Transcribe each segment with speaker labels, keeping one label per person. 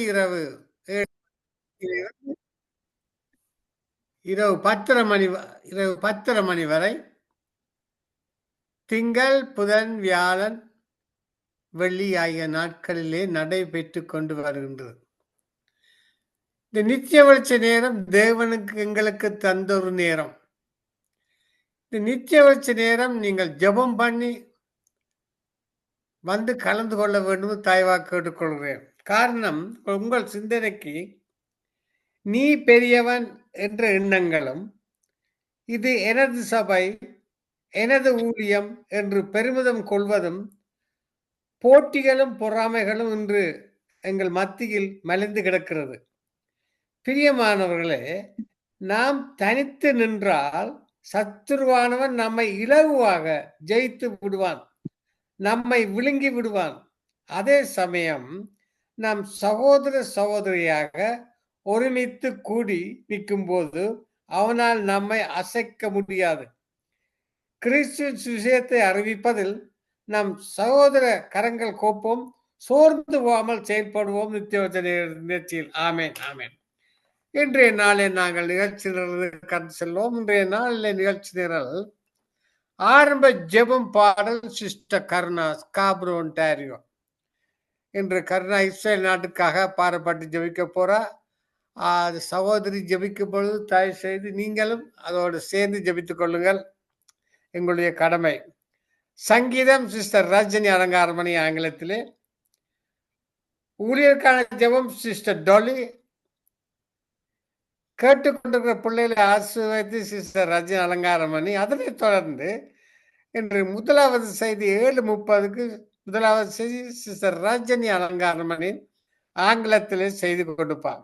Speaker 1: இரவு இரவு 10:30 மணி வரை திங்கள், புதன், வியாழன், வெள்ளி ஆகிய நாட்களிலே நடைபெற்று கொண்டு வருகின்றது. இந்த நித்திய வெளிச்ச நேரம் தேவனுக்கு எங்களுக்கு தந்த ஒரு நேரம். இந்த நித்திய வெளிச்ச நேரம் நீங்கள் ஜெபம் பண்ணி வந்து கலந்து கொள்ள வேண்டும் தாய்வாக்கு கேட்டுக்கொள்கிறேன். காரணம், உங்கள் சிந்தனைக்கு நீ பெரியவன் என்ற எண்ணங்களும், இது எனது சபை, எனது ஊழியம் என்று பெருமிதம் கொள்வதும், போட்டிகளும் பொறாமைகளும் இன்று எங்கள் மத்தியில் மலிந்து கிடக்கிறது. பிரியமானவர்களே, நாம் தனித்து நின்றால் சத்துருவானவன் நம்மை இலகுவாக ஜெயித்து விடுவான், நம்மை விழுங்கி விடுவான். அதே சமயம் நாம் சகோதர சகோதரியாக ஒருமித்து கூடி நிற்கும் போது அவனால் நம்மை அசைக்க முடியாது. கிறிஸ்து விஷயத்தை அறிவிப்பதில் நாம் சகோதர கரங்கள் கோப்போம், சோர்ந்து போகாமல் செயல்படுவோம் நிகழ்ச்சியில். ஆமேன், ஆமேன். இன்றைய நாளில் நாங்கள் நிகழ்ச்சி கடந்து செல்வோம். இன்றைய நாளில் நிகழ்ச்சி நிரல் ஆரம்ப ஜெபம் பாடல் சிஸ்டர் கருணா, ஸ்காப்ரோ, ஒன்டாரியோ. இன்று கருணா இஸ்ரேல் நாட்டுக்காக பாடப்பட்டு ஜெபிக்க போறா. அது சகோதரி ஜெபிக்கும் பொழுது தயவு செய்து நீங்களும் அதோடு சேர்ந்து ஜெபித்துக் கொள்ளுங்கள், எங்களுடைய கடமை. சங்கீதம் சிஸ்டர் ரஜினி அலங்காரமணி ஆங்கிலத்திலே. ஊழியருக்கான ஜெபம் சிஸ்டர் டொலி. கேட்டுக்கொண்டிருக்கிற பிள்ளைகளை ஆசீர்வதித்து சிஸ்டர் ரஜினி அலங்காரமணி. அதனைத் தொடர்ந்து இன்று முதலாவது செய்தி 7:30க்கு முதலாவது செய்தி சிஸ்டர் ரஜினி அலங்காரமணி ஆங்கிலத்திலே செய்து கொடுப்பார்.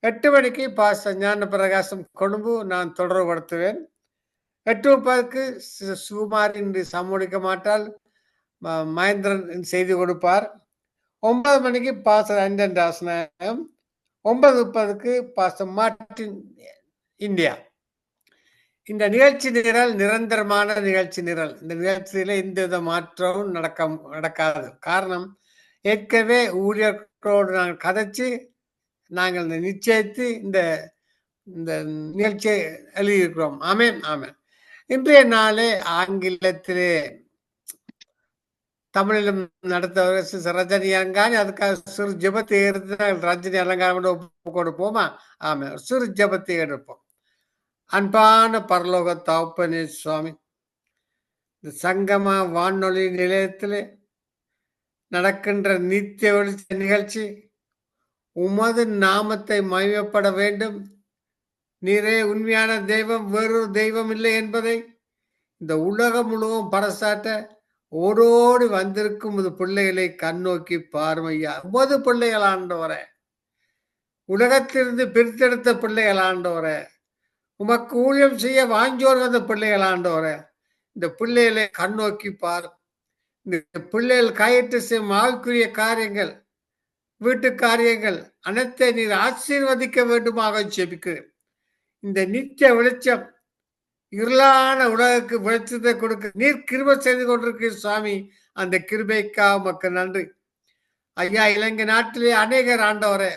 Speaker 1: 8 மணிக்கு பாஸ்டர் ஞான பிரகாசம் கொழும்பு நான் தொடர்புபடுத்துவேன். 8:30க்கு சுகுமாரி இன்று சம்மொழிக்க மாட்டால், மகேந்திரன் செய்து கொடுப்பார். 9 மணிக்கு பாஸ்டர் அண்டன் ராசநாயகம். 9:30க்கு பாஸ்டர் மார்டின் இந்தியா. இந்த நிகழ்ச்சி நிரல் நிரந்தரமான நிகழ்ச்சி நிரல். இந்த நிகழ்ச்சியில எந்தவித மாற்றமும் நடக்காது. காரணம், ஏற்கனவே ஊழியர்களோடு நாங்கள் கதைச்சு நாங்கள் நிச்சயித்து இந்த நிகழ்ச்சியை எழுதியிருக்கிறோம். ஆமேன், ஆமேன். இன்றைய நாளே ஆங்கிலத்திலே தமிழிலும் நடத்தவர் ரஜினி அலங்காரி. அதுக்காக சிறு ஜெபத்தை எடுத்து ரஜினி அலங்காரம் ஒப்பு கொடுப்போமா? ஆமா, சிறு ஜெபத்தை எடுப்போம். அன்பான பரலோக தகப்பனே சுவாமி, இந்த சங்கம வானொலி நிலையத்திலே நடக்கின்ற நித்திய வெளிச்ச நிகழ்ச்சி உமது நாமத்தை மகிமைப்பட வேண்டும். நீரே உண்மையான தெய்வம், வேறொரு தெய்வம் இல்லை என்பதை இந்த உலகம் முழுவதும் பறைசாட்ட ஓடோடி வந்திருக்கும் உமது பிள்ளைகளை கண்ணோக்கி பார்வையா. உமது பிள்ளைகள் ஆண்டவரே, உலகத்திலிருந்து பிரித்தெடுத்த பிள்ளைகள் ஆண்டவரே, உமக்கு ஊழியம் செய்ய வாஞ்சோர் வந்த பிள்ளைகள் ஆண்டவரே, இந்த பிள்ளைகளை கண்ணோக்கி பார். இந்த பிள்ளைகள் கையிட்டு செய்யும் ஆழ்குரிய காரியங்கள், வீட்டு காரியங்கள் அனைத்தை நீர் ஆசீர்வதிக்க வேண்டுமாக ஜெபிக்கிறேன். இந்த நித்திய வெளிச்சம் இருளான உலகுக்கு வெளிச்சத்தை கொடுக்க நீர் கிருபை செய்து கொண்டிருக்கிற சுவாமி, அந்த கிருபைக்காக உமக்கு நன்றி ஐயா. இலங்கை நாட்டிலே அநேகர் ஆண்டவரே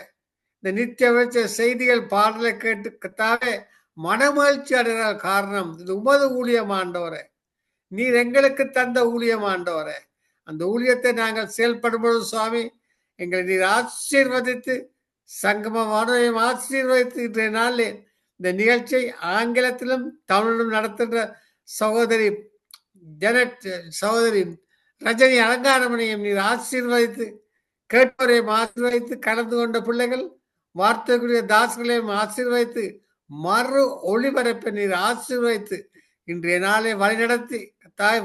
Speaker 1: இந்த நித்திய வெளிச்ச செய்திகள் பாடலை கேட்டு கத்தாவே மனமகிழ்ச்சி அடைகிறார். காரணம், இது உமது ஊழியம் ஆண்டவரே, நீர் எங்களுக்கு தந்த ஊழியம் ஆண்டவரே. அந்த ஊழியத்தை நாங்கள் செயல்படும் பொழுது சுவாமி, எங்களை நீர் ஆசீர்வதித்து சங்கம வானொலியும் ஆசீர்வதித்து இன்றைய நாளில் இந்த நிகழ்ச்சியை ஆங்கிலத்திலும் தமிழிலும் நடத்துகின்ற சகோதரி சகோதரி ரஜினி அலங்காரமணியும் நீர் ஆசீர்வதித்து, கேட்பவரையும் ஆசீர்வதித்து, கலந்து கொண்ட பிள்ளைகள் வார்த்தைக்குரிய தாசர்களையும் ஆசீர்வதித்து, மறு ஒளிபரப்பை நீர் ஆசீர்வதித்து இன்றைய நாளை வழிநடத்தி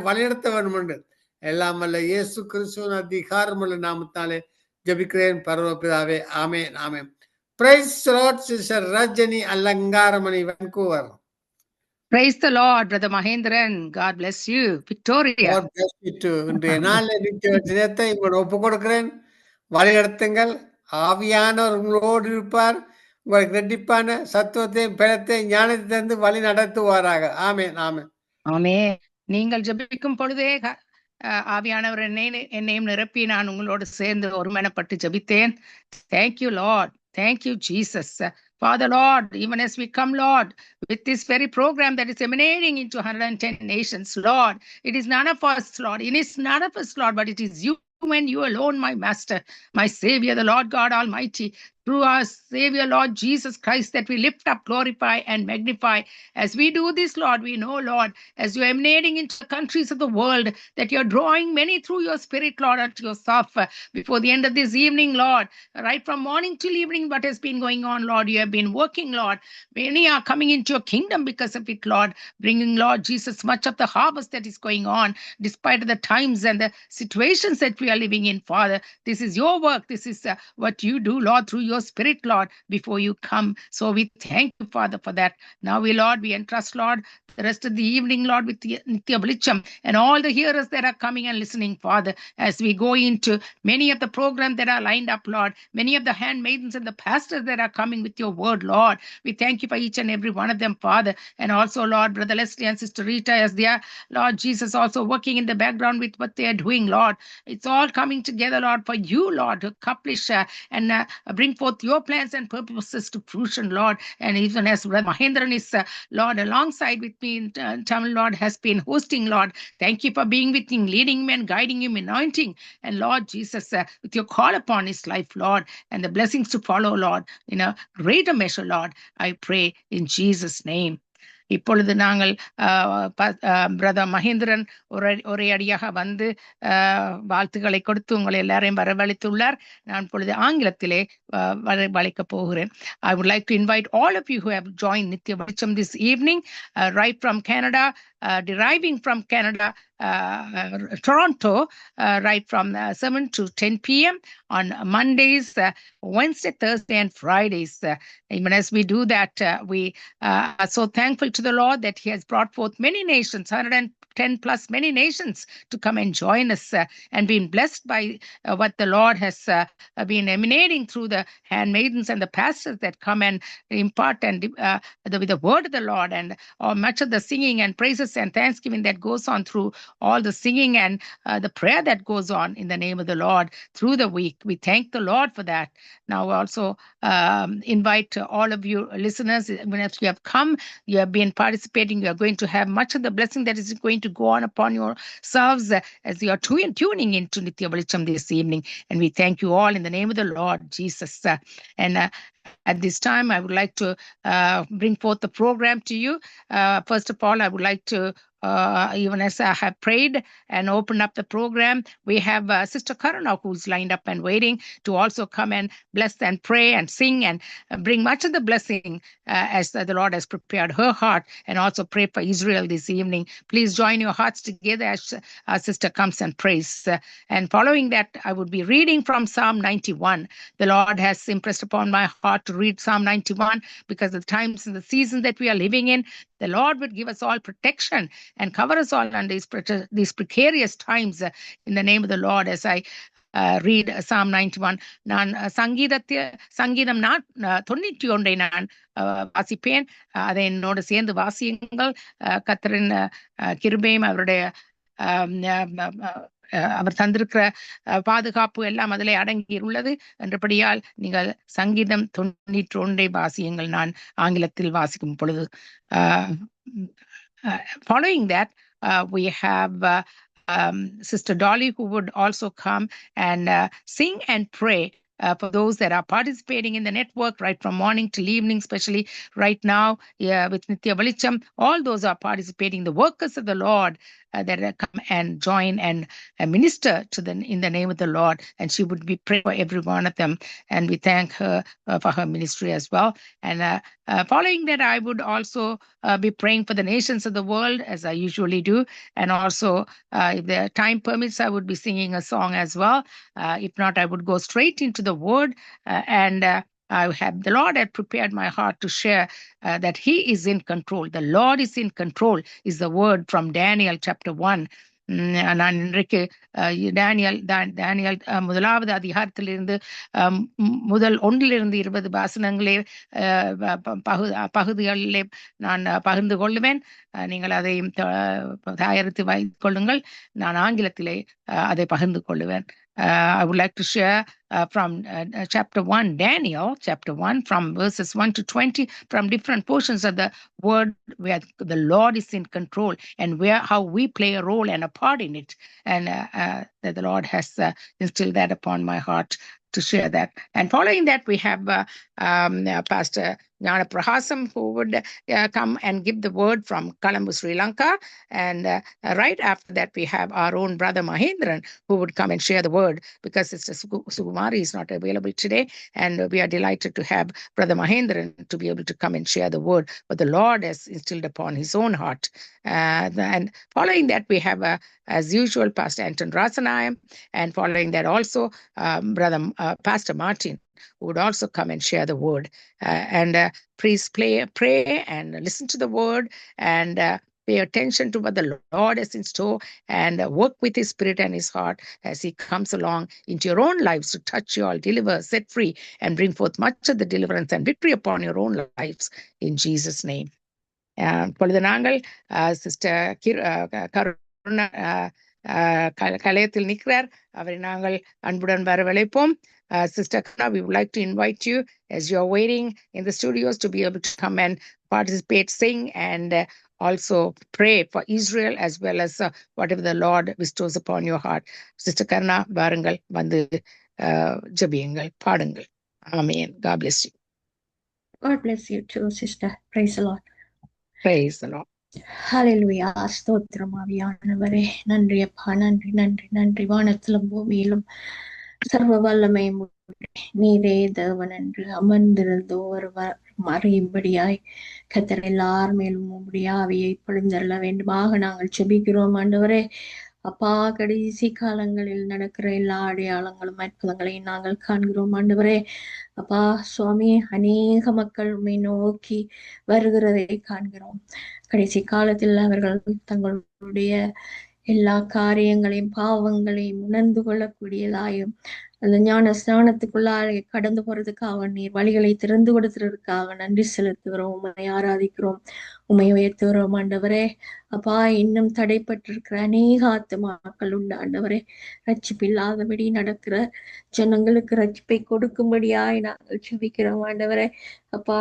Speaker 1: வழிநடத்த வேண்டும் என்று எல்லாம் வல்ல இயேசு கிறிஸ்துவின் அதிகாரமுள்ள நாமத்தாலே ஜெபிக்கிறேன் பரமபிதாவே. ஆமென், ஆமென். Praise the Lord, Sister Rajani Alangaramani, Vancouver.
Speaker 2: Praise the Lord, Brother Mahendran. God bless you. Victoria.
Speaker 1: God bless you too. இன்றைய நாளில் நித்திய தினத்தை உங்களோட ஒப்புக் கொடுக்கிறேன். வழிநடத்துங்கள். ஆவியானவர் உங்களோடு இருப்பார். உங்களுக்கு ரெட்டிப்பான சத்துவத்தையும் பலத்தையும் ஞானத்தை தந்து வழி நடத்துவாராக. ஆமென், ஆமென்.
Speaker 2: ஆமென். நீங்கள் ஜெபிக்கும் பொழுதே ஆவியானவர் என்னையும் நிரப்பி நான் உங்களோடு சேர்ந்து ஒருமனப்பட்டு ஜெபித்தேன். Thank you, Lord. Thank you, Jesus. Father, Lord, even as we come, Lord, with this very program that is emanating into 110 nations, Lord, it is none of us, Lord. It is none of us, Lord, but it is you and you alone, my Master, my Savior, the Lord God Almighty. Through our Savior, Lord Jesus Christ, that we lift up, glorify, and magnify. As we do this, Lord, we know, Lord, as you're emanating into the countries of the world, that you're drawing many through your Spirit, Lord, unto yourself. Before the end of this evening, Lord, right from morning till evening, what has been going on, Lord, you have been working, Lord. Many are coming into your kingdom because of it, Lord, bringing, Lord Jesus, much of the harvest that is going on, despite the times and the situations that we are living in, Father. This is your work. This is what you do, Lord, through your Spirit, Lord, before you come. So we thank you, Father, for that. Now we entrust, Lord, the rest of the evening, Lord, with Nitya Blicham and all the hearers that are coming and listening, Father, as we go into many of the programs that are lined up, Lord, many of the handmaidens and the pastors that are coming with your word, Lord. We thank you for each and every one of them, Father. And also, Lord, Brother Leslie and Sister Rita, as they are, Lord Jesus, also working in the background with what they are doing, Lord. It's all coming together, Lord, for you, Lord, to accomplish and bring forth your plans and purposes to fruition, Lord. And even as Brother Mahendran is, Lord, alongside with me in Tamil, Lord, has been hosting, Lord. Thank you for being with him, leading him and guiding him, anointing. And Lord Jesus, with your call upon his life, Lord, and the blessings to follow, Lord, in a greater measure, Lord, I pray in Jesus' name. இப்பொழுது நாங்கள் brother Mahendran ஒரே அடியாக வந்து வாழ்த்துக்களை கொடுத்து உங்களை எல்லாரையும் வரவழைத்துள்ளார். நான் இப்பொழுது ஆங்கிலத்திலே வரவழைக்கப் போகிறேன். I would like to invite all of you who have joined Nitya Velicham this evening, right from Canada, deriving from Canada, Toronto, right from 7 to 10 p.m. on Mondays, Wednesday, Thursday, and Fridays. Even as we do that, we are so thankful to the Lord that he has brought forth many nations, 110 plus many nations, to come and join us and been blessed by what the Lord has been emanating through the handmaidens and the pastors that come and impart and with the word of the Lord, and much of the singing and praises and thanksgiving that goes on through all the singing and the prayer that goes on in the name of the Lord through the week. We thank the Lord for that. Now also invite all of you listeners, when you have come, you have been participating, you are going to have much of the blessing that is going to go on upon yourselves as you are tuning into Nitya Velicham this evening. And we thank you all in the name of the Lord Jesus. And at this time, I would like to bring forth the program to you. First of all, I would like to even as I have prayed and opened up the program, we have Sister Karuna who's lined up and waiting to also come and bless and pray and sing and bring much of the blessing as the Lord has prepared her heart, and also pray for Israel this evening. Please join your hearts together as our sister comes and prays. And following that, I would be reading from Psalm 91. The Lord has impressed upon my heart to read Psalm 91 because of the times and the season that we are living in. The Lord would give us all protection and cover us all under these precarious times in the name of the Lord. As I read Psalm 91, நான் சங்கீதம் 91 நான் வாசிப்பேன். அதை என்னோடு சேர்ந்து வாசியுங்கள். கர்த்தரின் கிருபையும் அவருடைய அவர் தந்திருக்கிற பாதுகாப்பு எல்லாம் அதிலே அடங்கி உள்ளது என்றபடியால் நீங்கள் சங்கீதம் 91 வாசியுங்கள். நான் ஆங்கிலத்தில் வாசிக்கும் பொழுது following that we have Sister Dolly who would also come and sing and pray for those that are participating in the network right from morning till evening, especially right now with Nitya Velicham. All those are participating, the workers of the Lord that come and join and minister to them in the name of the Lord. And she would be praying for every one of them. And we thank her for her ministry as well. And following that, I would also be praying for the nations of the world, as I usually do. And also, if the time permits, I would be singing a song as well. If not, I would go straight into the word. The Lord had prepared my heart to share that he is in control. The Lord is in control is the word from Daniel chapter 1. நான் இன்றைக்கு Daniel முதலாவது அதிகாரத்திலிருந்து முதல் 1 to 20 வசனங்களே பகுதிகளிலே நான் பகிர்ந்து கொள்ளுவேன். நீங்கள் அதையும் தயாரித்து வைத்துக் கொள்ளுங்கள். நான் ஆங்கிலத்திலே அதை பகிர்ந்து கொள்ளுவேன். I would like to share from chapter 1, Daniel, chapter 1, from verses 1 to 20, from different portions of the word where the Lord is in control and how we play a role and a part in it. And that the Lord has instilled that upon my heart to share that. And following that, we have Pastor Jnana Prahasam, who would come and give the word from Colombo, Sri Lanka. And right after that, we have our own brother Mahendran, who would come and share the word, because Sister Sukumari is not available today. And we are delighted to have Brother Mahendran to be able to come and share the word, what the Lord has instilled upon his own heart. And following that, we have, as usual, Pastor Anton Rasanayam. And following that also, Brother Pastor Martin, who would also come and share the word. And please pray and listen to the word, and pay attention to what the Lord has in store, and work with his spirit and his heart as he comes along into your own lives to touch you all, deliver, set free, and bring forth much of the deliverance and victory upon your own lives in Jesus' name. இப்பொழுது நாங்கள் sister Karuna கலையத்தில் நிற்கிறார், அவரை நாங்கள் அன்புடன் வரவழைப்போம். Sister Karuna, we would like to invite you, as you are waiting in the studios, to be able to come and participate, sing, and also pray for Israel, as well as whatever the Lord bestows upon your heart. Sister Karuna, வாருங்கள், வந்து ஜெபியுங்கள், பாடுங்கள். Amen. God bless you.
Speaker 3: God bless you too, sister. Praise the Lord.
Speaker 2: Praise the Lord.
Speaker 3: ஹalleluya. ஸ்தோத்திரம் ஆவியானவரே. நன்றி அப்பா, நன்றி நன்றி நன்றி. வானத்திலும் பூமியிலும் சர்வ வல்லமை நீரே தேவன் என்று அமர்ந்திருந்தோ ஒருவர் அறியும்படியாய் கர்த்தர் எல்லார் மேலும் உம்முடைய ஆவியை பொழிந்தருள வேண்டுமாக நாங்கள் செபிக்கிறோம் ஆண்டவரே. அப்பா, கடைசி காலங்களில் நடக்கிற எல்லா அடையாளங்களும் அற்புதங்களையும் நாங்கள் காண்கிறோம் ஆண்டவரே. அப்பா சுவாமி, அநேக மக்கள் உம்மை நோக்கி வருகிறதை காண்கிறோம். கடைசி காலத்தில் அவர்கள் தங்களுடைய எல்லா காரியங்களையும் பாவங்களையும் உணர்ந்து கொள்ளக்கூடியதாயும் அந்த ஞான ஸ்நானத்துக்குள்ளாக கடந்து போறதுக்காக நீர் வழிகளை திறந்து கொடுத்துறதுக்காக நன்றி செலுத்துகிறோம். உண்மை ஆராதிக்கிறோம், உண்மை உயர்த்துகிறோம் ஆண்டவரே. அப்பா, இன்னும் தடைப்பட்டிருக்கிற அநேக ஆத்துமாக்கள் உண்டு ஆண்டவரே. ரட்சிப்பில்லாதபடி நடக்கிற ஜனங்களுக்கு ரட்சிப்பை கொடுக்கும்படியாய் நாங்கள் செபிக்கிறோம் ஆண்டவரே. அப்பா,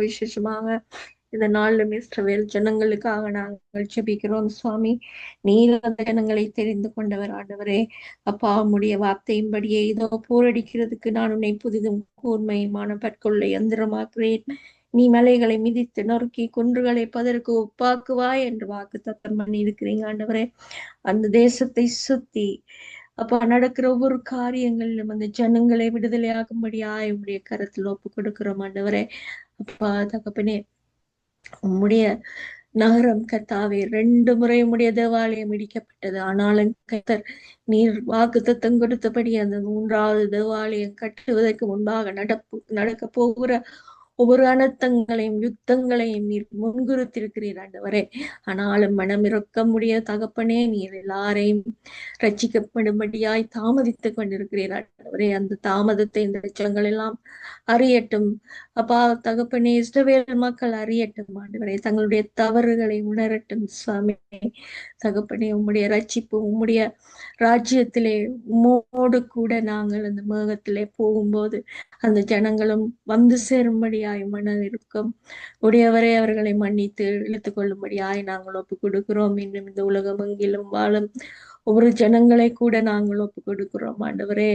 Speaker 3: விசேஷமாக இந்த நாளிலும் இஸ்ரவேல் ஜனங்களுக்காக நாங்கள் ஜெபிக்கிறோம் சுவாமி. நீர் அந்த ஜனங்களை தெரிந்து கொண்டவர் ஆண்டவரே. அப்பா, உம்முடைய வார்த்தையின்படியே இதோ போரடிக்கிறதுக்கு நான் உன்னை புதிதும் கூர்மையுமான பற்கொள்ளை யந்திரமாக்குறேன். நீ மலைகளை மிதித்து நொறுக்கி குன்றுகளை பதற்கு ஒப்பாக்குவாய் என்று வாக்கு தத்தம் பண்ணி இருக்கிறீங்க ஆண்டவரே. அந்த தேசத்தை சுத்தி அப்பா நடக்கிற ஒவ்வொரு காரியங்களிலும் அந்த ஜனங்களை விடுதலையாகும்படியாய் உம்முடைய கரத்தில் ஒப்பு கொடுக்கிறோம் ஆண்டவரே. அப்பா தகப்பனே, உம்முடைய நகரம் கர்த்தாவே 2 முறை உம்முடைய தேவாலயம் இடிக்கப்பட்டது. ஆனாலும் கர்த்தர் நீர் வாக்குத்தத்தம் கொடுத்தபடி அந்த 3வது தேவாலயம் கட்டுவதற்கு முன்பாக நடக்க போகிற ஒவ்வொரு அனர்த்தங்களையும் யுத்தங்களையும் நீர் முன்குறித்திருக்கிறீர் ஆண்டவரே. ஆனாலும் மனமிறக்க முடிய தகப்பனே, நீர் எல்லாரையும் ரட்சிக்கப்படும்படியாய் தாமதித்துக் கொண்டிருக்கிறீர் ஆண்டவரே. அந்த தாமதத்தை இந்த ஜனங்கள் எல்லாம் அறியட்டும் அப்பா தகப்பனே. இஸ்ரவேல் மக்கள் அறியட்டும் ஆண்டவரே, தங்களுடைய தவறுகளை உணரட்டும் சுவாமி. தகப்பனே, உம்முடைய ரட்சிப்பு உம்முடைய ராஜ்யத்திலே உம்மோடு கூட நாங்கள் அந்த மேகத்திலே போகும்போது அந்த ஜனங்களும் வந்து சேரும்படியாய் மனதிருக்கும் உடையவரே அவர்களை மன்னித்து இழுத்துக் கொள்ளும்படியாய் நாங்கள் ஒப்பு கொடுக்கிறோம். இன்னும் இந்த உலகம் எங்கிலும் வாழும் ஒவ்வொரு ஜனங்களை கூட நாங்கள் ஒப்பு கொடுக்கிறோம் ஆண்டவரே.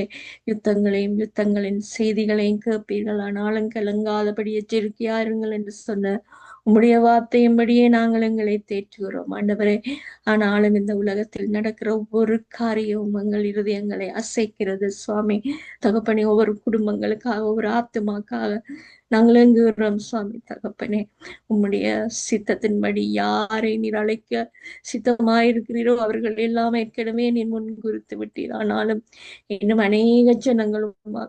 Speaker 3: யுத்தங்களின் செய்திகளையும் கேட்பீர்கள், ஆனாலும் கலங்காதபடி எச்சரிக்கையா இருங்கள் என்று சொன்ன உம்முடைய வார்த்தையும்படியே நாங்கள் எங்களை தேற்றுகிறோம் ஆண்டவரே. ஆனாலும் இந்த உலகத்தில் நடக்கிற ஒவ்வொரு காரியமும் எங்கள் இருதயங்களை அசைக்கிறது சுவாமி. தகப்பனே, ஒவ்வொரு குடும்பங்களுக்காக ஒவ்வொரு ஆத்துமாக்காக நாங்கள் எங்குகிறோம் சுவாமி. தகப்பனே, உம்முடைய சித்தத்தின்படி யாரை நீர் அழைக்க சித்தமாயிருக்கிறீரோ அவர்கள் எல்லாம் ஏற்கனவே நீர் முன்குறித்து விட்டீர். ஆனாலும் இன்னும் அநேக ஜனங்களும்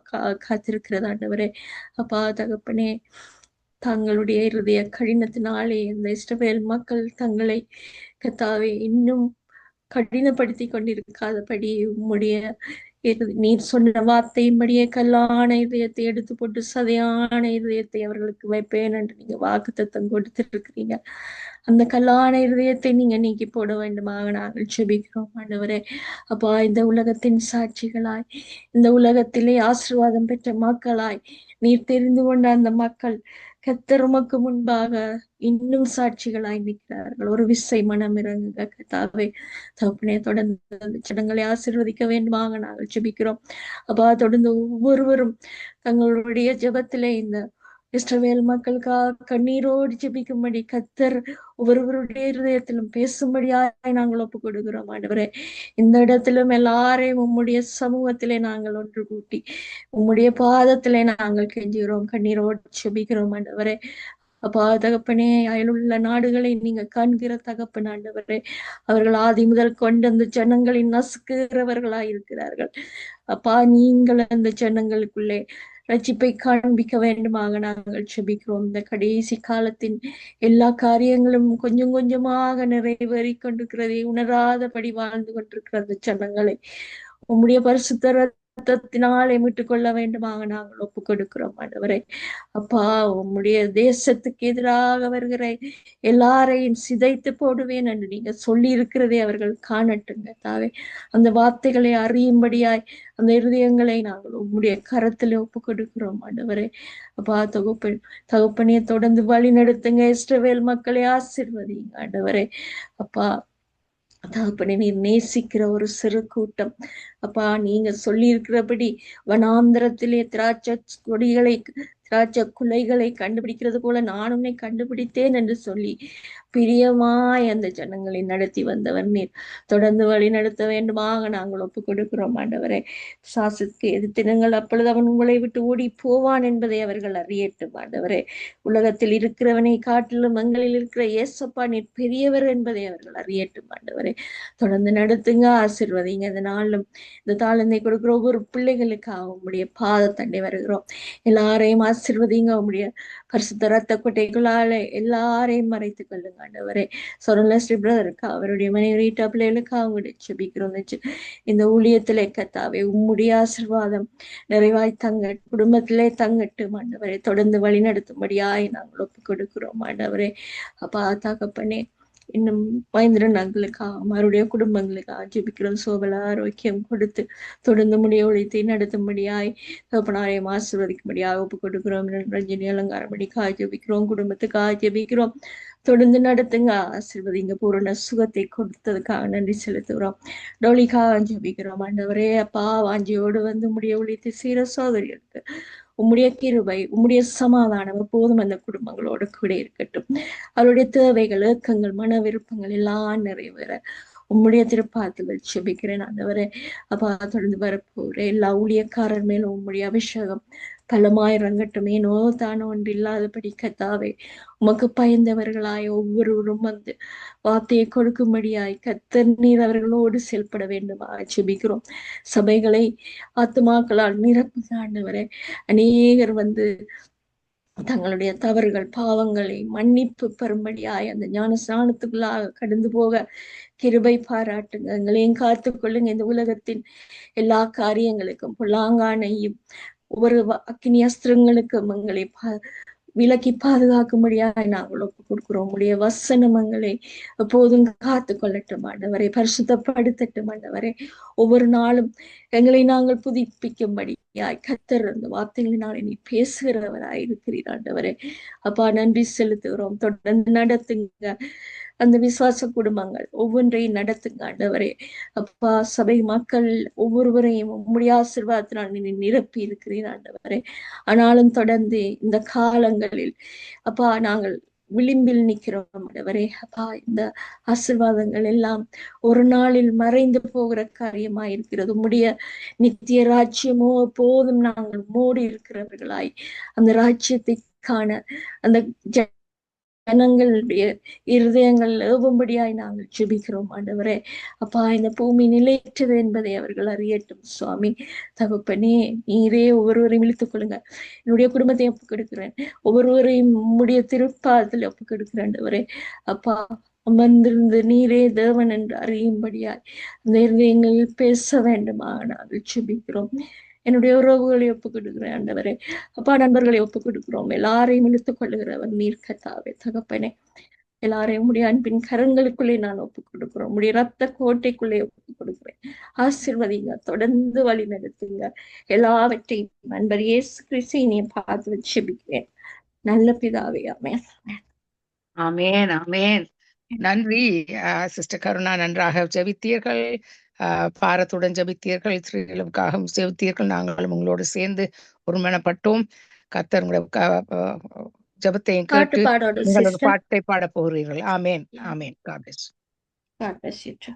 Speaker 3: காத்திருக்கிறது ஆண்டவரே. அப்பா தகப்பனே, தங்களுடைய இருதய கடினத்தினாலே இந்த இஸ்ரவேல் மக்கள் தங்களை கர்த்தாவே இன்னும் கடினப்படுத்தி கொண்டிருக்காதபடி உம்முடைய நீர் சொன்ன வார்த்தையின்படியே கல்லான இதயத்தை எடுத்து போட்டு சதையான இதயத்தை அவர்களுக்கு வைப்பேன் என்று நீங்க வாக்குத்தத்தம் கொடுத்திருக்கிறீங்க. அந்த கல்லான இதயத்தை நீங்க நீக்கி போட வேண்டுமாக நாங்கள் ஜெபிக்கிறோம் ஆண்டவரே. அப்பா, இந்த உலகத்தின் சாட்சிகளாய், இந்த உலகத்திலே ஆசீர்வாதம் பெற்ற மக்களாய் நீர் தெரிந்து கொண்ட அந்த மக்கள் கர்த்தர் உமக்கு முன்பாக இன்னும் சாட்சிகளாய் நிற்கிறார்கள். ஒரு விசை மனம் இறங்குங்க கர்த்தாவே. தகப்பனே, தொடர்ந்து அந்த ஜனங்களை ஆசீர்வதிக்க வேண்டுமாக நாங்கள் ஜெபிக்கிறோம். அப்பா, தொடர்ந்து ஒவ்வொருவரும் தங்களுடைய ஜெபத்திலே இந்த இஸ்ரவேல் மக்களுக்காக கண்ணீரோடு ஜெபிக்கும்படி கர்த்தர் ஒவ்வொருவருடைய இருதயத்திலும் பேசும்படியாய் நாங்கள் ஒப்புக் கொடுக்கிறோம் ஆண்டவரே. இந்த இடத்திலும் எல்லாரையும் உம்முடைய சமூகத்திலே நாங்கள் ஒன்று கூட்டி உம்முடைய பாதத்திலே நாங்கள் கெஞ்சுகிறோம், கண்ணீரோடு ஜெபிக்கிறோம் ஆண்டவரே. அப்பா தகப்பனே, அயலுள்ள நாடுகளை நீங்க காண்கிற தகப்பன் ஆண்டவரே. அவர்கள் ஆதி முதல் கொண்டு அந்த ஜனங்களை நசுக்குகிறவர்களாய் இருக்கிறார்கள். அப்பா, நீங்கள் அந்த ஜனங்களுக்குள்ளே ரட்சிப்பை காண்பிக்க வேண்டுமாக நாங்கள் ஜெபிக்கிறோம். இந்த கடைசி காலத்தின் எல்லா காரியங்களும் கொஞ்சம் கொஞ்சமாக நிறைவேறி கொண்டிருக்கிறதை உணராதபடி வாழ்ந்து கொண்டிருக்கிற அந்த ஜனங்களை உம்முடைய பரிசுத்த ரத்தத்தினாலே மீட்டுக் கொள்ள வேண்டுமாக நாங்கள் ஒப்புக் கொடுக்கிறோம் ஆண்டவரே. அப்பா, உம்முடைய தேசத்துக்கு எதிராக வருகிற எல்லாரையும் சிதைத்து போடுவேன் என்று நீங்க சொல்லி இருக்கிறதை அவர்கள் காணட்டுங்க தாவே. அந்த வார்த்தைகளை அறியும்படியாய் அந்த இருதயங்களை நாங்கள் உம்முடைய கரத்திலே ஒப்புக் கொடுக்கிறோம் ஆண்டவரே. அப்பா, தகப்பனே தொடர்ந்து வழி நடத்துங்க. இஸ்ரவேல் மக்களை ஆசீர்வதிங்க ஆண்டவரே. அப்பா தகப்பனே, நீர் நேசிக்கிற ஒரு சிறு கூட்டம். அப்பா, நீங்க சொல்லி இருக்கிறபடி வனாந்திரத்திலே திராட்சை குலைகளை கண்டுபிடிக்கிறது போல நான் உன்னை கண்டுபிடித்தேன் என்று சொல்லி பிரியமாய் அந்த ஜனங்களை நடத்தி வந்தவர் நீர். தொடர்ந்து வழி நடத்த வேண்டுமாக நாங்கள் ஒப்புக் கொடுக்கிறோம் ஆண்டவரே. சாசுக்கு எதிர்த்தினங்கள் அப்பொழுது அவன் உங்களை விட்டு ஓடி போவான் என்பதை அவர்கள் அறியட்டும் ஆண்டவரே. உலகத்தில் இருக்கிறவனை காட்டிலும் மங்களில் இருக்கிற ஏசப்பா நீர் பெரியவர் என்பதை அவர்கள் அறியட்டும் ஆண்டவரே. தொடர்ந்து நடத்துங்க, ஆசீர்வதிங்க. இந்த நாளும் இந்த தாளந்தை கொடுக்கிற ஒவ்வொரு பிள்ளைகளுக்காக உம்முடைய பாதத்தண்டை வருகிறோம். எல்லாரையும் ஆசீர்வதிங்க. உம்முடைய பரிசுத்த ரத்த கொட்டைகளால எல்லாரையும் மறைத்துக் கொள்ளுங்க ஆண்டவரே. சொரலஸ்ரீ பிரதருக்கு அவருடைய மனைவி ரீட்டா பிள்ளைகளுக்கு அவங்களுடைய ஜெபிக்கிறோம். இந்த ஊழியத்திலே கத்தாவே உம்முடைய ஆசீர்வாதம் நிறைவாய் குடும்பத்திலே தங்கட்டும் ஆண்டவரே. தொடர்ந்து வழி நடத்தும்படியாய் நாங்கள் ஒப்புக் கொடுக்கிறோம் ஆண்டவரே. அப்பா தகப்பனே, இன்னும் மகேந்திரன் அங்களுக்காக அவருடைய குடும்பங்களுக்காக ஜெபிக்கிறோம். சோபல ஆரோக்கியம் கொடுத்து தொடர்ந்து முடிய ஒழித்து நடத்தும்படியாய் தகப்பனாரையும் ஆசீர்வதிக்கும்படியாக ஒப்புக் கொடுக்கிறோம். ரஞ்சனி அலங்காரப்படிக்காக ஜெபிக்கிறோம். குடும்பத்துக்காக ஜெபிக்கிறோம். தொடர்ந்து நடத்துங்க, ஆசீர்வதிங்க. பூரண சுகத்தை கொடுத்ததுக்காக நன்றி செலுத்துகிறோம். டோலிக்காக ஜெபிக்கிறோம் ஆண்டவரே. அப்பா, வாஞ்சியோடு வந்து முடிய ஒழித்து சீர சோதரிகளுக்கு உம்முடைய கிருபை, உம்முடைய சமாதானம் எப்போதும் அந்த குடும்பங்களோடு கூட இருக்கட்டும். அவருடைய தேவைகள், ஏக்கங்கள், மன விருப்பங்கள் எல்லாம் நிறைவேற உம்முடைய திருப்பாதத்தில் ஜெபிக்கிறேன் ஆண்டவரே. அப்பா, தொடர்ந்து வரப்போற எல்லா ஊழியக்காரர் மேலும் உம்முடைய அபிஷேகம் பலமாய் இறங்கட்டும். ஏனோ தானோ ஒன்று இல்லாதபடி கத்தாவே உமக்கு பயந்தவர்களாய் ஒவ்வொருவரும் வந்து வார்த்தையை கொடுக்கும்படியாய் கர்த்தர் நீர் அவர்களோடு செயல்பட வேண்டுமா ஜெபிக்கிறோம். சபைகளை ஆத்துமாக்களால் நிரப்புங்க ஆண்டவரே. அநேகர் வந்து தங்களுடைய தவறுகள் பாவங்களை மன்னிப்பு பெறும்படியாய் அந்த ஞான ஸ்நானத்துக்குள்ளாக கடந்து போக கிருபை பாராட்டுங்க. எங்களையும் காத்து கொள்ளுங்க. இந்த உலகத்தின் எல்லா காரியங்களுக்கும் பொல்லாங்கானையும் ஒவ்வொரு அக்கினி அஸ்திரங்களுக்கும் எங்களை விலக்கி பாதுகாக்கும்படியாக நாங்கள் ஒப்புக் கொடுக்கிறோம். உடைய வசனம் எங்களை எப்போதும் காத்து கொள்ளட்டும் ஆண்டவரை. பரிசுத்தப்படுத்தட்டும் ஆண்டவரை. ஒவ்வொரு நாளும் எங்களை நாங்கள் புதுப்பிக்கும்படியாய் கர்த்தர் அந்த வார்த்தைகளினாலே நீ பேசுகிறவராய் இருக்கிறீர் ஆண்டவரே. அப்பா, நன்றி செலுத்துகிறோம். தொடர்ந்து நடத்துங்க. அந்த விசுவாச குடும்பங்கள் ஒவ்வொன்றையும் நடத்துங்க ஆண்டவரே. அப்பா, சபை மக்கள் ஒவ்வொருவரையும் உம்முடைய ஆசீர்வாதத்தினால் நீ நிரப்பி இருக்கிறீர் ஆண்டவரே. ஆனாலும் தொடர்ந்து இந்த காலங்களில் அப்பா நாங்கள் விளிம்பில் நிற்கிறோம் ஆண்டவரே. அப்பா, இந்த ஆசீர்வாதங்கள் எல்லாம் ஒரு நாளில் மறைந்து போகிற காரியமா இருக்கிறது. உம்முடைய நித்திய ராஜ்யமோ போதும் நாங்கள் மூடி இருக்கிறவர்களாய் அந்த ராஜ்யத்தை காண அந்த ஜனங்களுடைய இருதயங்கள் ஏவும்படியாய் நாங்கள் ஜெபிக்கிறோம் ஆண்டவரே. அப்பா, இந்த பூமி நிலையற்றது என்பதை அவர்கள் அறியட்டும் சுவாமி. தகப்பனே, நீரே ஒவ்வொருவரையும் இழுத்துக் கொள்ளுங்க. என்னுடைய குடும்பத்தை ஒப்புக் கொடுக்கிறேன். ஒவ்வொருவரையும் உம்முடைய திருப்பாதத்தில் ஒப்புக் கொடுக்கிறேன் ஆண்டவரே. அப்பா, அமர்ந்திருந்து நீரே தேவன் என்று அறியும்படியாய் அந்த இருதயங்களில் பேச வேண்டுமா நாங்கள் ஜெபிக்கிறோம். என்னுடைய உறவுகளை ஒப்புக் கொடுக்கிறேன் ஆண்டவரே. அப்பா, நண்பர்களை ஒப்புக் கொடுக்கிறோம். எல்லாரையும் இழுத்துக் கொள்ளுகிறவர் நீர் கர்த்தாவே. தகப்பனே, எல்லாரையும் உடைய அன்பின் கரங்களுக்குள்ளே நான் ஒப்புக் கொடுக்கிறோம். உடைய ரத்த கோட்டைக்குள்ளே ஒப்புக் கொடுக்கிறேன். ஆசீர்வதிங்க, தொடர்ந்து வழி நடத்துங்க. எல்லாவற்றையும் நண்பர் இயேசு கிறிஸ்து நீ பார்த்து ஜெபிக்கிறேன். நல்ல பிதாவே, ஆமென்.
Speaker 2: ஆமேன், ஆமேன். நன்றி சிஸ்டர் கருணா, நன்றாக ஜெபித்தீர்கள். பாரத்துடன் ஜெபித்தீர்கள், ஸ்ரீகளுக்காக ஜெபித்தீர்கள். நாங்களும் உங்களோடு சேர்ந்து ஒருமனப்பட்டோம். கர்த்தர் உங்களுடைய ஜெபத்தையும்
Speaker 3: பாட்டு
Speaker 2: கேட்டு
Speaker 3: பாடோடு
Speaker 2: உங்களோட
Speaker 3: சிஸ்டர்.
Speaker 2: பாட்டை பாட போகிறீர்கள். ஆமேன், ஆமேன். God bless.
Speaker 3: God bless you too.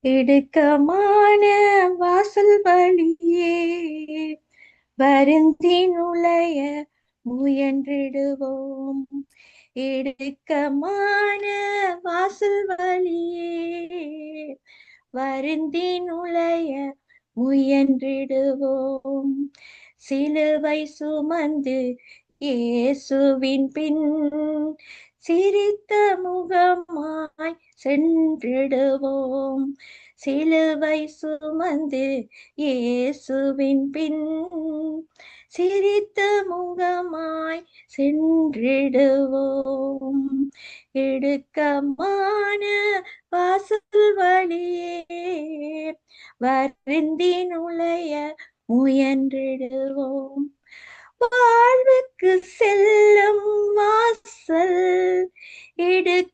Speaker 3: இடுக்கமான வாசல் வழியே வருந்தி நுழைய முயன்றிடுவோம். இடுக்கமான வாசல் வழியே வருந்தி நுழைய முயன்றிடுவோம். சிலுவை சுமந்து இயேசுவின் பின் சிரித்த முகமாய் சென்றிடுவோம். சிலுவை சுமந்து இயேசுவின் பின் சிரித்த முகமாய் சென்றிடுவோம். இடுக்கமான வாசல் வழியே வருந்தி நுழைய முயன்றிடுவோம். வாழ்வுக்கு செல்லும் வாசல் இடுக்கமானது.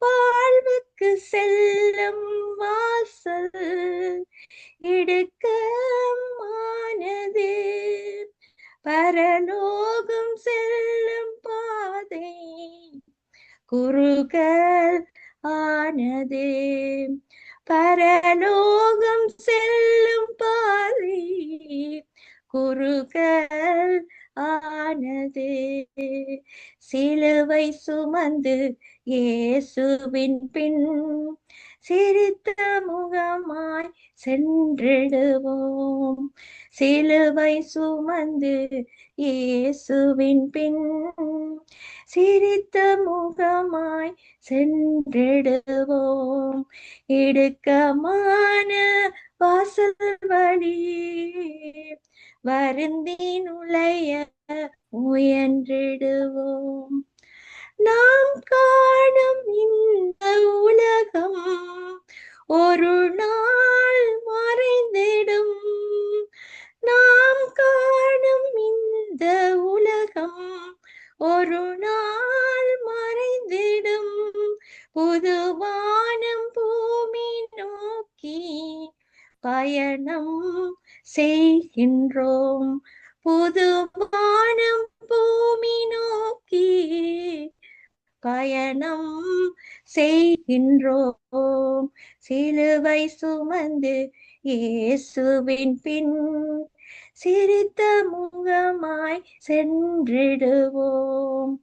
Speaker 3: வாழ்வுக்கு செல்லும் வாசல் இடுக்கமானது. பரலோகம் செல்லும் பாதை குறுகல் ஆனது. பரலோகம் செல்லும் பாதை குறுகல் ஆனது. சிலுவை சுமந்து இயேசுவின் பின் சிரித்த முகமாய் சென்றிடுவோம். சிலுவை சுமந்து இயேசுவின் பின் சிரித்த முகமாய் சென்றிடுவோம். இடுக்கமான வாசல் வழியே வருந்தி நுழைய முயன்றிடுவோம். நாம் காணும் இந்த உலகம் ஒரு நாள் மறைந்திடும். நாம் காணும் இந்த உலகம் ஒரு நாள் மறைந்திடும். புதுவானம் பூமி நோக்கி பயணம் செய்கின்றோம். புதுவானம் பூமி நோக்கி பயணம் செய்கின்றோம். சிலுவை சுமந்து இயேசுவின் பின் சிரித்த முகமாய் சென்றிடுவோம்.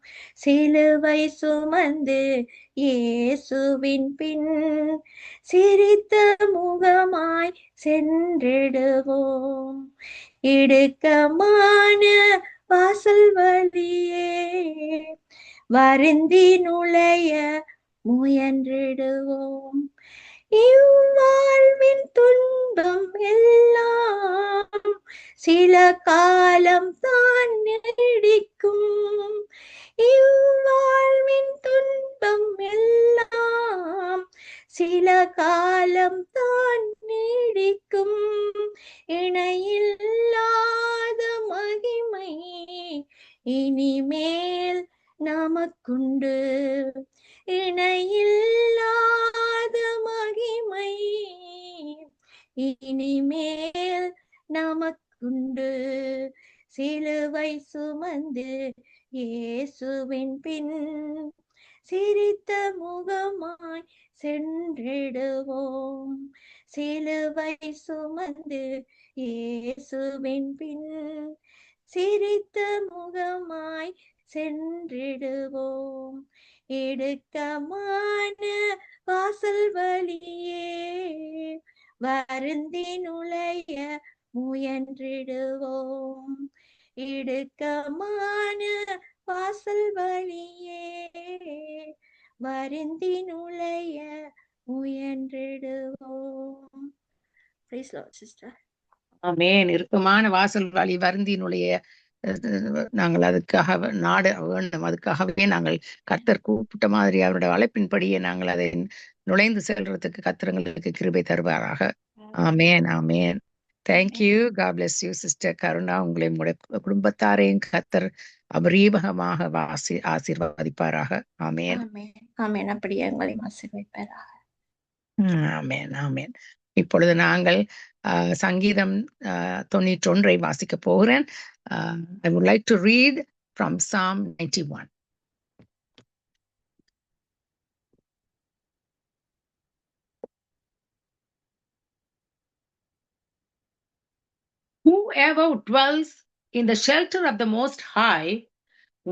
Speaker 3: சிலுவை சுமந்து இயேசுவின் பின் சிரித்த முகமாய் சென்றிடுவோம். இடுக்கமான வாசல் வழியே வருந்தி நுழைய முயன்றிடுவோம். இவ்வாழ்வின் துன்பம் எல்லாம் சில காலம் தான் நீடிக்கும். இவ்வாழ்வின் துன்பம் எல்லாம் சில காலம் தான் நீடிக்கும். இணையில்லாத மகிமை இனிமேல் நமக்குண்டு. இணையில்லாத மகிமை இனிமேல் நமக்குண்டு. சிலுவை சுமந்து இயேசுவின் பின் சிரித்த முகமாய் சென்றிடுவோம். சிலுவை சுமந்து இயேசுவின் பின் சிரித்த முகமாய் சென்றிடுவோம். இடுக்கமான வாசல் வழியே வருந்தி நுழைய முயன்றிடுவோம். இடுக்கமான வாசல் வழியே வருந்தி நுழைய முயன்றிடுவோம். Praise Lord, sister.
Speaker 2: ஆமென். இறுக்கமான வாசல் வழி வருந்தினுடைய நாங்கள் அதுக்காக நாட வேண்டும். அதுக்காகவே நாங்கள் கர்த்தர் கூப்பிட்ட மாதிரி அவருடைய அழைப்பின்படியே நாங்கள் அதை நுழைந்து செல்றதுக்கு கர்த்தர்களுக்கு கிருபை தருவாராக. Amen, amen. Thank you. God bless you, sister Karuna. உங்களை உங்களுடைய குடும்பத்தாரையும் கர்த்தர் அபரீபகமாக ஆசீர்வதிப்பாராக. ஆமென்,
Speaker 3: ஆமென். அப்படியே உங்களையும் ஆசீர்வதிப்பாராக.
Speaker 2: ஆமென், ஆமென். இப்பொழுது நாங்கள் சங்கீதம் 91 வாசிக்க போகிறேன். I would like to read from Psalm 91. Whoever dwells in the shelter of the Most High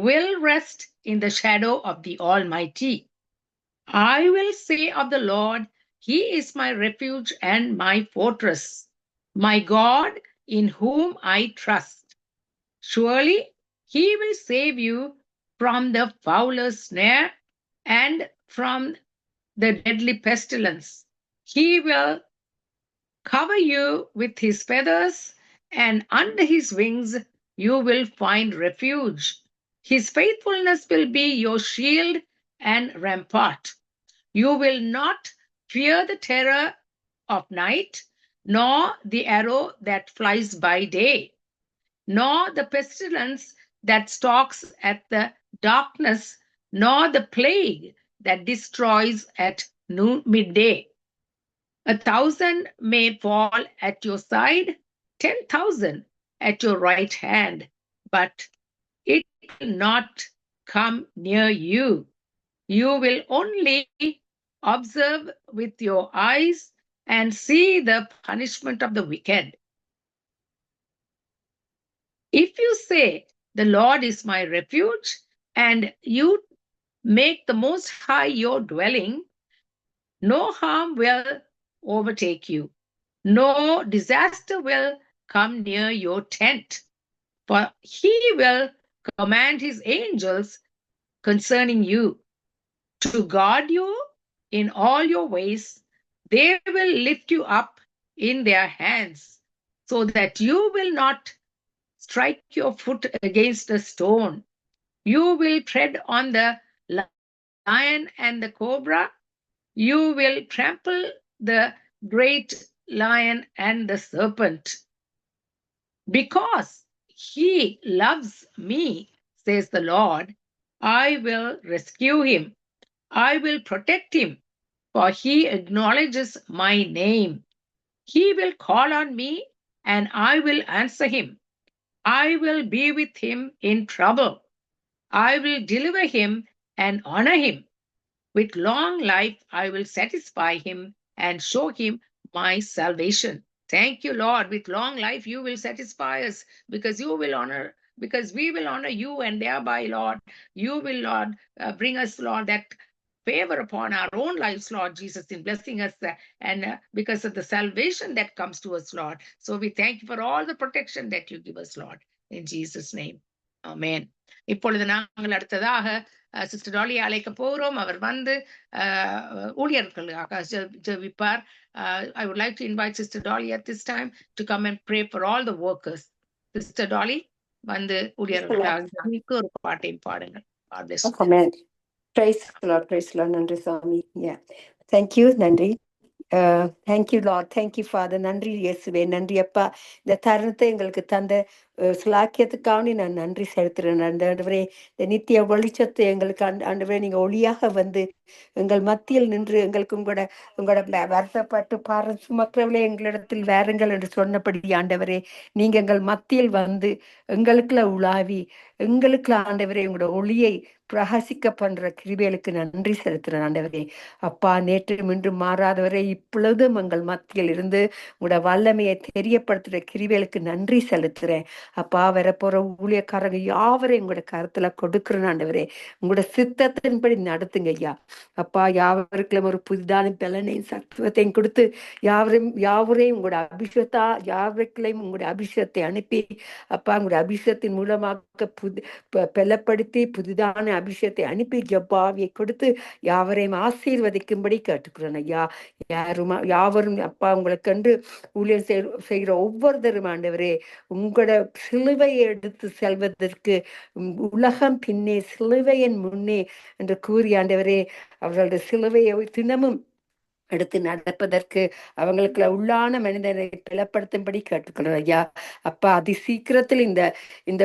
Speaker 2: will rest in the shadow of the Almighty. I will say of the Lord, He is my refuge and my fortress, my God in whom I trust. Surely He will save you from the fowler's snare and from the deadly pestilence. He will cover you with His feathers, and under His wings you will find refuge. His faithfulness will be your shield and rampart. You will not fear the terror of night, nor the arrow that flies by day, nor the pestilence that stalks at the darkness, nor the plague that destroys at midday. 1,000 may fall at your side, 10,000 at your right hand, but it will not come near you. You will only observe with your eyes and see the punishment of the wicked. If you say, the Lord is my refuge, and you make the Most High your dwelling, no harm will overtake you. No disaster will come near your tent, for he will command his angels concerning you to guard you in all your ways. They will lift you up in their hands so that you will not strike your foot against a stone. You will tread on the lion and the cobra. You will trample the great lion and the serpent. Because he loves me, says the Lord, I will rescue him. I will protect him, for he acknowledges my name. He will call on me, and I will answer him. I will be with him in trouble. I will deliver him and honor him. With long life, I will satisfy him and show him my salvation. Thank you, Lord. With long life, you will satisfy us because we will honor you, and thereby, Lord, you will, Lord, bring us, Lord, that favor upon our own lives, Lord Jesus, in blessing us and because of the salvation that comes to us, Lord. So we thank you for all the protection that you give us, Lord. In Jesus' name. Amen. இப்பொழுது நாங்கள் அடுத்ததாக sister tally அழைக்க போகிறோம். அவர் வந்து ஊழியர்களுக்காக ஜெபிப்பார். I would like to invite Sister Dolly at this time to come and pray for all the workers. Sister Dolly, வந்து ஊழியர்களுக்காக ஒரு பாட்டையும் பாடுங்கள். God bless you.
Speaker 4: Amen. Praise the Lord, praise the Lord. நன்றி சுவாமி. Yeah. Thank you, நன்றி. Thank you, Lord. Thank you, Father. நன்றி இயேசுவே, நன்றி அப்பா. இந்த தருணத்தை எங்களுக்கு தந்த சுலாக்கியத்துக்காக நான் நன்றி செலுத்துறேன். ஆண்டவரே, இந்த நித்திய வெளிச்சத்தை எங்களுக்கு ஆண்டவரே நீங்க ஒளியாக வந்து எங்கள் மத்தியில் நின்று எங்களுக்கு உங்களோட வருத்தப்பட்டு பாரம் சுமக்கிறவர்களே எங்களிடத்தில் வேறுங்கள் என்று சொன்னபடி ஆண்டவரே, நீங்க எங்கள் மத்தியில் வந்து எங்களுக்குள்ள உலாவி எங்களுக்குள்ள ஆண்டவரே உங்களோட ஒளியை பிரகாசிக்க பண்ற கிருபைகளுக்கு நன்றி செலுத்துறேன் ஆண்டவரே. அப்பா, நேற்று இன்றும் மாறாதவரை இப்பொழுதும் எங்கள் மத்தியில் இருந்து உங்களோட வல்லமையை தெரியப்படுத்துற கிருபைகளுக்கு நன்றி செலுத்துறேன். அப்பா, வரப்போற ஊழியக்காரங்க யாவரையும் உங்களோட கருத்துல கொடுக்குறேன் ஆண்டவரே. உங்களோட சித்தத்தின்படி நடத்துங்க ஐயா. அப்பா, யாவருக்கும் ஒரு புதிதான பலனையும் சத்துவத்தையும் கொடுத்து யாவரையும் உங்களோட யாவருக்களையும் உங்களுடைய அபிஷேகத்தை அனுப்பி, அப்பா, உங்களுடைய அபிஷேகத்தின் மூலமாக பலப்படுத்தி புதிதான அபிஷேகத்தை அனுப்பி ஜப்பாவியை கொடுத்து யாவரையும் ஆசீர்வதிக்கும்படி கேட்டுக்கிறோம் ஐயா. யாவரும் அப்பா, உங்களை கண்டு ஊழியர் செய்கிற ஒவ்வொருத்தரும் ஆண்டவரே, உங்களோட சிலுவையை எடுத்து செல்வதற்கு உலகம் பின்னே சிலுவையின் முன்னே என்று கூறி ஆண்டவரே, அவர்களுடைய சிலுவையை தினமும் எடுத்து நடப்பதற்கு அவங்களுக்கு உள்ளான மனிதனை பலப்படுத்தும்படி கேட்டுக்கொள்ளும் ஐயா. அப்பா, அதி சீக்கிரத்தில் இந்த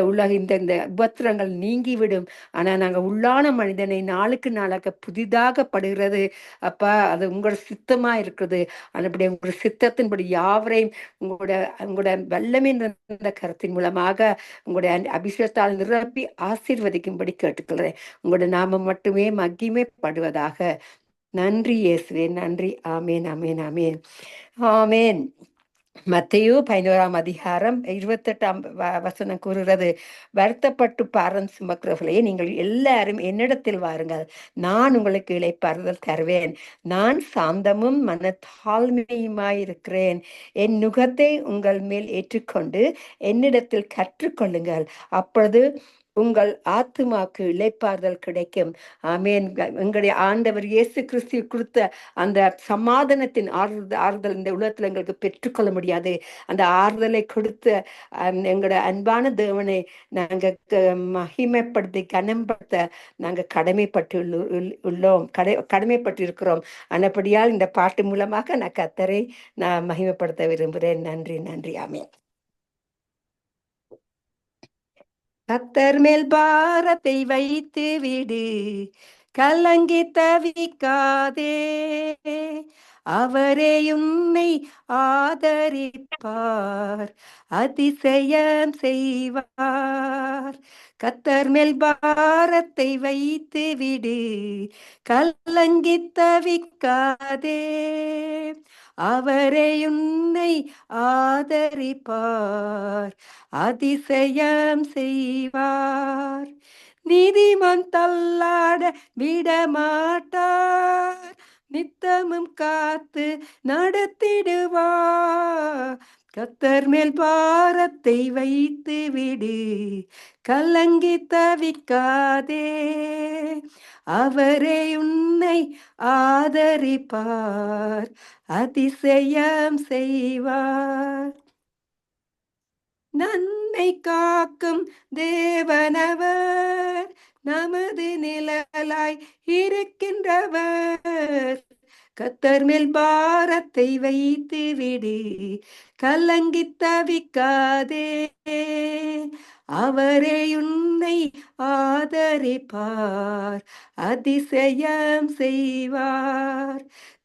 Speaker 4: உபத்திரங்கள் நீங்கிவிடும். ஆனா நாங்க உள்ளான மனிதனை நாளுக்கு நாளாக புதிதாக படுகிறது. அப்பா, அது உங்களோட சித்தமா இருக்குது. அப்படி உங்களோட சித்தத்தின்படி யாவரையும் உங்களோட வல்லமை நிறைந்த கருத்தின் மூலமாக உங்களுடைய அபிஷேகத்தால் நிரப்பி ஆசீர்வதிக்கும்படி கேட்டுக்கொள்றேன். உங்களோட நாமம் மட்டுமே மகிமைப்படுவதாக. நன்றி இயேசுவே, நன்றி. ஆமேன், ஆமேன், ஆமேன், ஆமேன். மத்தேயு 11ஆம் அதிகாரம் 28ஆம் வசனம் கூறுகிறது, வருத்தப்பட்டு பாரம் சுமக்கிறவர்களே, நீங்கள் எல்லாரும் என்னிடத்தில் வாருங்கள், நான் உங்களுக்கு இளைப்பாறுதல் தருவேன். நான் சாந்தமும் மனத்தாழ்மையுமாயிருக்கிறேன். என் நுகத்தை உங்கள் மேல் ஏற்றுக்கொண்டு என்னிடத்தில் கற்றுக்கொள்ளுங்கள், அப்பொழுது உங்கள் ஆத்துமாக்கு இளைப்பாறுதல் கிடைக்கும். ஆமேன். எங்களுடைய ஆண்டவர் இயேசு கிறிஸ்து கொடுத்த அந்த சமாதானத்தின் ஆறுதல் இந்த உலகத்துல எங்களுக்கு பெற்றுக்கொள்ள முடியாது. அந்த ஆறுதலை கொடுத்த எங்களோட அன்பான தேவனை நாங்க மகிமைப்படுத்தி கனம்படுத்த நாங்க கடமைப்பட்டு இருக்கிறோம். ஆனபடியால் இந்த பாட்டு மூலமாக நான் கர்த்தரை மகிமைப்படுத்த விரும்புகிறேன். நன்றி, நன்றி. ஆமேன். கர்த்தர் மேல் பாரத்தை வைத்து விடு, கலங்கி தவிக்காதே, அவரே உன்னை ஆதரிப்பார், அதிசயம் செய்வார். கர்த்தர் மேல் பாரத்தை வைத்து விடு, கலங்கி தவிக்காதே, அவரே உன்னை ஆதரிப்பார், அதிசயம் செய்வார். நீதிமான் தள்ளாட விடமாட்டார், நித்தமும் காத்து நடத்திடுவார். கர்த்தர் மேல் பாரத்தை வைத்து விடு, கலங்கி தவிக்காதே, அவரே உன்னை ஆதரிப்பார், அதிசயம் செய்வார். நன்மை காக்கும் தேவனவர், நமது நிழலாய் இருக்கின்றவர். கர்த்தர் மேல் பாரத்தை வைத்து விடு, கலங்கி தவிக்காதே, அவரே உன்னை ஆதரிப்பார், அதிசயம் செய்வார்.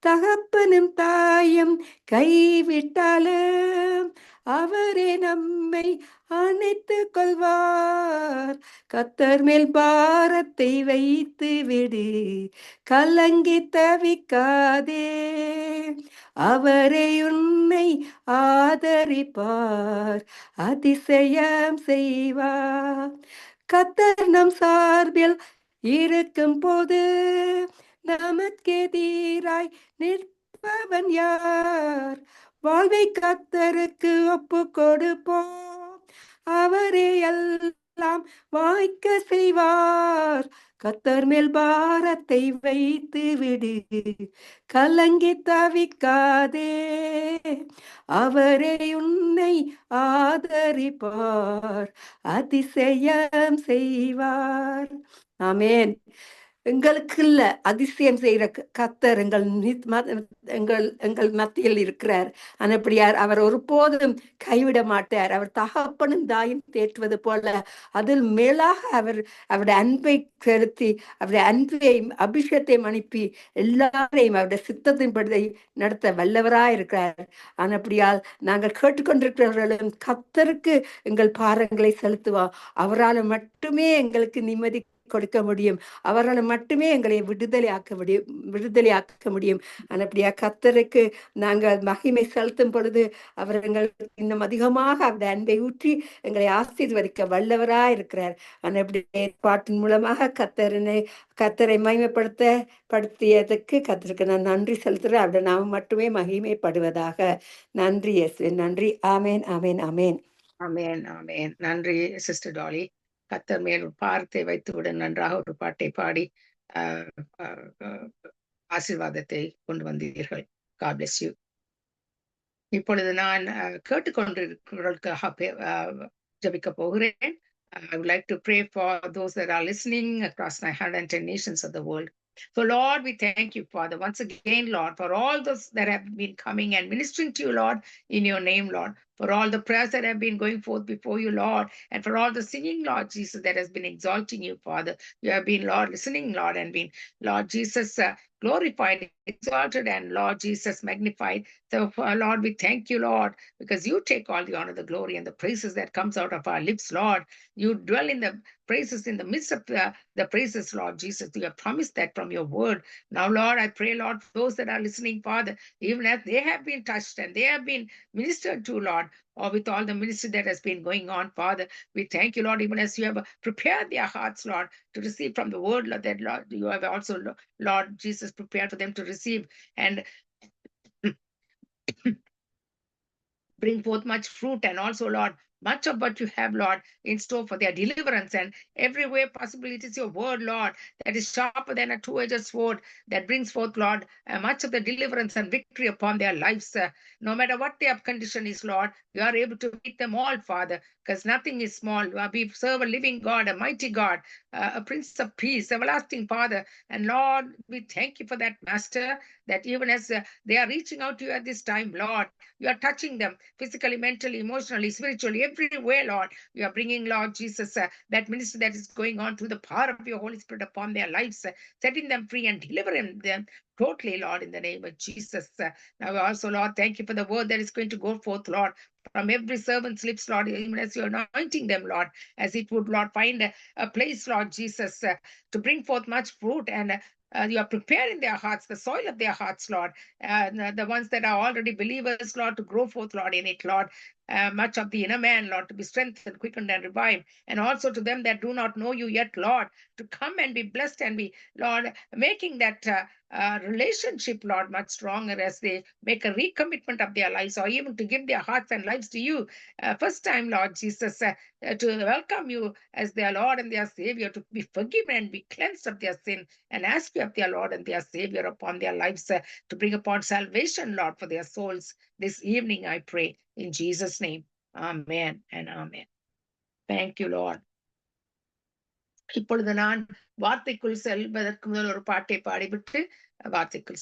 Speaker 4: தகப்பனும் தாயும் கைவிட்டாலும் அவரே நம்மை அணைத்துக் கொள்வார். கர்த்தர் மேல் பாரத்தை வைத்து விடு, கலங்கி தவிக்காதே, அவரே உன்னை ஆதரிப்பார், அதிசயம் செய்வார். கர்த்தர் நம் சார்பில் இருக்கும் போது நமக்கெதிராய் நிற்பவன் யார்? வாழ்வை கர்த்தருக்கு ஒப்பு கொடுப்போம், அவரே எல்லாம் வாய்க்க செய்வார். கர்த்தர் மேல் பாரத்தை வைத்து விடு, கலங்கி தவிக்காதே, அவரே உன்னை ஆதரிப்பார், அதிசயம் செய்வார். ஆமேன். எங்களுக்கு இல்ல, அதிசயம் செய்யற கர்த்தர் எங்கள் மத்தியில் இருக்கிறார். அப்படியார் அவர் ஒருபோதும் கைவிட மாட்டார். அவர் தகப்பனும் தாயும் தேற்றுவது போல அதில் மேலாக அவருடைய அன்பை செலுத்தி அவருடைய அன்பையும் அபிஷேகத்தையும் அனுப்பி எல்லாரையும் அவருடைய சித்தத்தின்படி நடத்த வல்லவராய் இருக்கிறார். அப்படியால் நாங்கள் கேட்டுக்கொண்டிருக்கிறவர்களும் கர்த்தருக்கு எங்கள் பாரங்களை செலுத்துவோம். அவரால் மட்டுமே எங்களுக்கு நிம்மதி கொடுக்க முடியும். அவரால் மட்டுமே எங்களை விடுதலையாக்க முடியும். அப்படியா கர்த்தருக்கு நாங்கள் மகிமை செலுத்தும் பொழுது அவர் எங்களுக்கு இன்னும் அதிகமாக அந்த அன்பை ஊற்றி எங்களை ஆசீர்வதிக்க வல்லவராய் இருக்கிறார். பாட்டின் மூலமாக கர்த்தரை படுத்தியதுக்கு கர்த்தருக்கு நான் நன்றி செலுத்துறேன். அப்படி நாம் மட்டுமே மகிமைப்படுவதாக. நன்றி இயேசுவே, நன்றி. ஆமேன், ஆமேன், ஆமேன்.
Speaker 2: ஆமென், ஆமென். நன்றி சிஸ்டர் டாலி. கர்த்தர் மேல் ஒரு பாரத்தை வைத்துவிட நன்றாக ஒரு பாட்டை பாடி ஆஹ், ஆஹ், ஆஹ், ஆசீர்வாதத்தை கொண்டு வந்தீர்கள். God bless you. இப்பொழுது நான் கேட்டுக்கொண்டிருக்கிறவர்களுக்காக ஜபிக்க போகிறேன். I would like to pray for those that are listening across 910 nations of the world. So Lord, we thank you, Father, once again, Lord, for all those that have been coming and ministering to you, Lord, in your name, Lord, for all the prayers that have been going forth before you, Lord, and for all the singing, Lord Jesus, that has been exalting you, Father. You have been, Lord, listening, Lord, and been, Lord Jesus, glorified, exalted, and Lord Jesus, magnified. So, Lord, we thank you, Lord, because you take all the honor, the glory, and the praises that comes out of our lips, Lord. You dwell in the praises in the midst of the praises, Lord Jesus. You have promised that from your word. Now, Lord, I pray, Lord, for those that are listening, Father, even as they have been touched and they have been ministered to, Lord, or with all the ministry that has been going on, Father, we thank you, Lord, even as you have prepared their hearts, Lord, to receive from the word, Lord, that, Lord, you have also, Lord Jesus, prepared for them to receive and bring forth much fruit, and also, Lord, much of what you have, Lord, in store for their deliverance. And every way possible, it is your word, Lord, that is sharper than a two-edged sword, that brings forth, Lord, much of the deliverance and victory upon their lives. No matter what their condition is, Lord, you are able to meet them all, Father, because nothing is small. We serve a living God, a mighty God, a Prince of Peace, everlasting Father. And Lord, we thank you for that, Master, that even as they are reaching out to you at this time, Lord, you are touching them physically, mentally, emotionally, spiritually, everywhere, Lord. You are bringing, Lord Jesus, that ministry that is going on through the power of your Holy Spirit upon their lives, setting them free and delivering them totally, Lord, in the name of Jesus. Now also, Lord, thank you for the word that is going to go forth, Lord, from every servant's lips, Lord, even as you're anointing them, Lord, as it would, Lord, find a place, Lord Jesus, to bring forth much fruit. And you are preparing their hearts, the soil of their hearts, Lord, the ones that are already believers, Lord, to grow forth, Lord, in it, Lord. Much of the inner man, Lord, to be strengthened, quickened, and revived. And also to them that do not know you yet, Lord, to come and be blessed and be, Lord, making that relationship, Lord, much stronger as they make a recommitment of their lives, or even to give their hearts and lives to you. First time, Lord Jesus, to welcome you as their Lord and their Savior, to be forgiven and be cleansed of their sin, and ask you of their Lord and their Savior upon their lives, to bring upon salvation, Lord, for their souls. This evening, I pray in Jesus' name. Amen and amen. Thank you, Lord. இப்பொழுது நான் வார்த்தைக்குள் செல்வதற்கு முதல் ஒரு பாட்டை பாடிவிட்டு வார்த்தைக்குள்